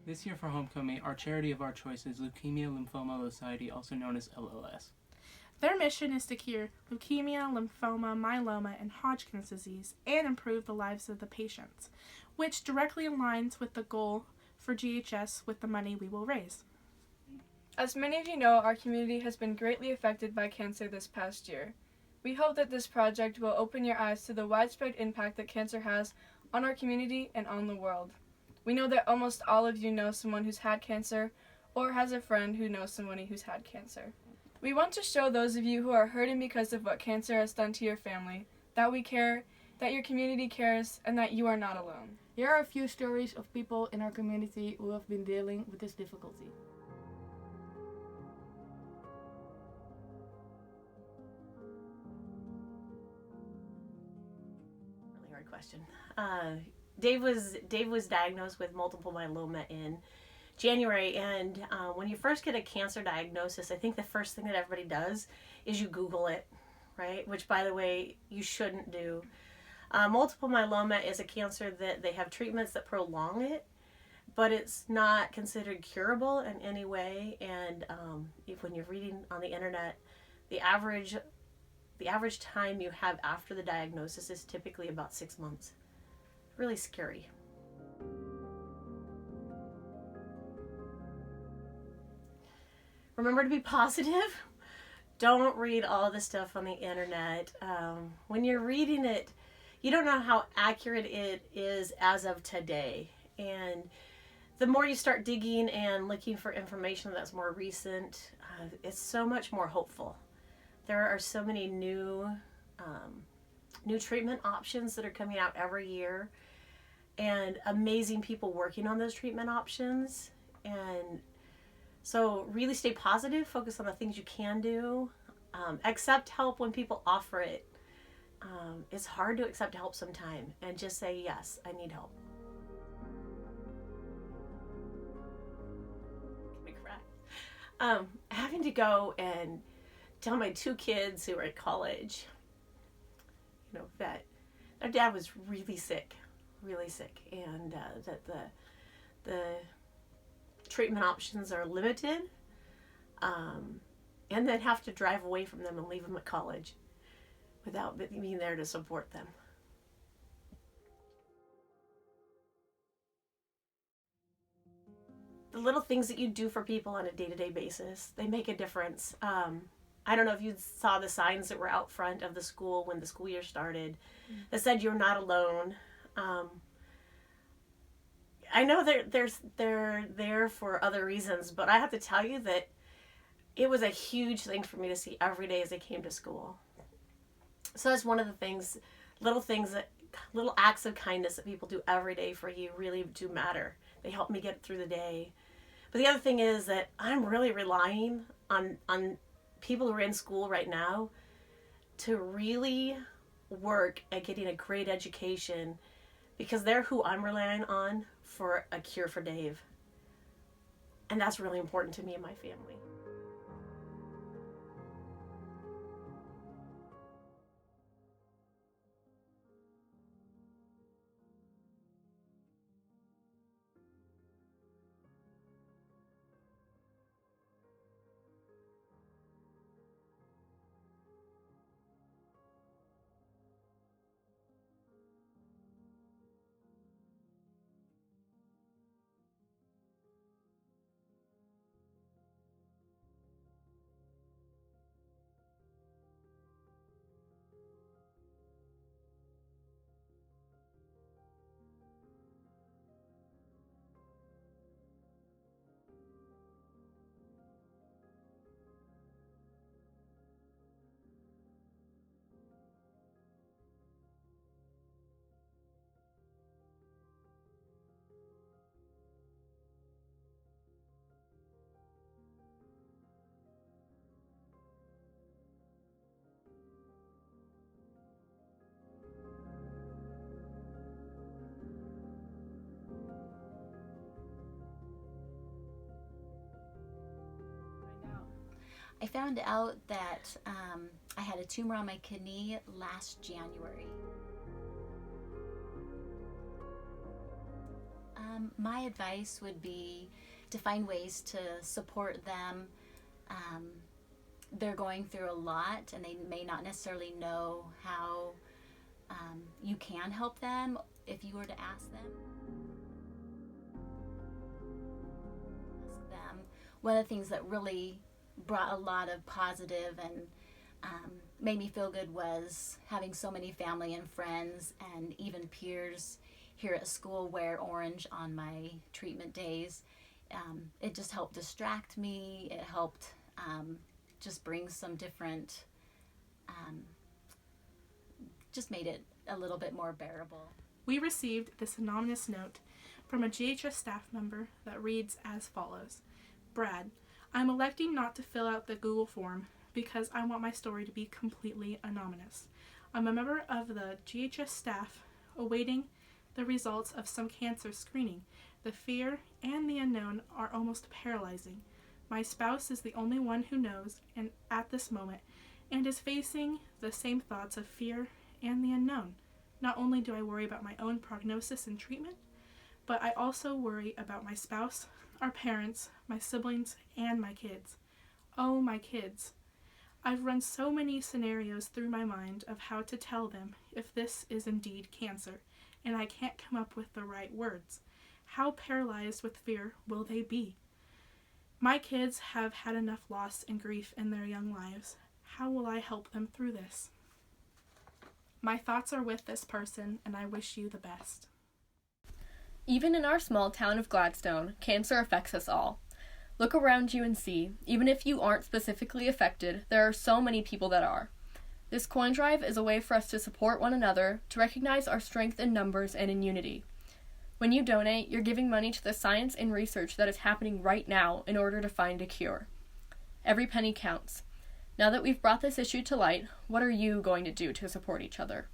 This year for Homecoming, our charity of our choice is Leukemia Lymphoma Society, also known as LLS. Their mission is to cure leukemia, lymphoma, myeloma, and Hodgkin's disease and improve the lives of the patients, which directly aligns with the goal for GHS with the money we will raise. As many of you know, our community has been greatly affected by cancer this past year. We hope that this project will open your eyes to the widespread impact that cancer has on our community and on the world. We know that almost all of you know someone who's had cancer or has a friend who knows somebody who's had cancer. We want to show those of you who are hurting because of what cancer has done to your family that we care, that your community cares, and that you are not alone. Here are a few stories of people in our community who have been dealing with this difficulty. Really hard question. Dave was diagnosed with multiple myeloma in January, and when you first get a cancer diagnosis, I think the first thing that everybody does is you Google it, right? Which, by the way, you shouldn't do. Multiple myeloma is a cancer that they have treatments that prolong it, but it's not considered curable in any way. And when you're reading on the internet, the average time you have after the diagnosis is typically about 6 months. Really scary. Remember to be positive. Don't read all the stuff on the internet. When you're reading it, you don't know how accurate it is as of today. And the more you start digging and looking for information that's more recent, it's so much more hopeful. There are so many new treatment options that are coming out every year, and amazing people working on those treatment options. And so really stay positive, focus on the things you can do, accept help when people offer it. It's hard to accept help sometimes, and just say, yes, I need help. Make me cry. Having to go and tell my 2 kids who are at college, that their dad was really sick, and that the treatment options are limited, and then have to drive away from them and leave them at college without being there to support them. The little things that you do for people on a day-to-day basis, they make a difference. I don't know if you saw the signs that were out front of the school when the school year started that said you're not alone. I know they're there for other reasons, but I have to tell you that it was a huge thing for me to see every day as I came to school. So that's one of the things, little acts of kindness that people do every day for you really do matter. They help me get through the day. But the other thing is that I'm really relying on people who are in school right now to really work at getting a great education, because they're who I'm relying on for a cure for Dave. And that's really important to me and my family. I found out that I had a tumor on my kidney last January. My advice would be to find ways to support them. They're going through a lot, and they may not necessarily know how you can help them if you were to ask them. One of the things that really brought a lot of positive and made me feel good was having so many family and friends and even peers here at school wear orange on my treatment days. It just helped distract me. It helped just bring some different, just made it a little bit more bearable. We received this anonymous note from a GHS staff member that reads as follows. Brad, I'm electing not to fill out the Google form because I want my story to be completely anonymous. I'm a member of the GHS staff awaiting the results of some cancer screening. The fear and the unknown are almost paralyzing. My spouse is the only one who knows and at this moment and is facing the same thoughts of fear and the unknown. Not only do I worry about my own prognosis and treatment, but I also worry about my spouse, our parents, my siblings, and my kids. Oh, my kids. I've run so many scenarios through my mind of how to tell them if this is indeed cancer, and I can't come up with the right words. How paralyzed with fear will they be? My kids have had enough loss and grief in their young lives. How will I help them through this? My thoughts are with this person, and I wish you the best. Even in our small town of Gladstone, cancer affects us all. Look around you and see, even if you aren't specifically affected, there are so many people that are. This coin drive is a way for us to support one another, to recognize our strength in numbers and in unity. When you donate, you're giving money to the science and research that is happening right now in order to find a cure. Every penny counts. Now that we've brought this issue to light, what are you going to do to support each other?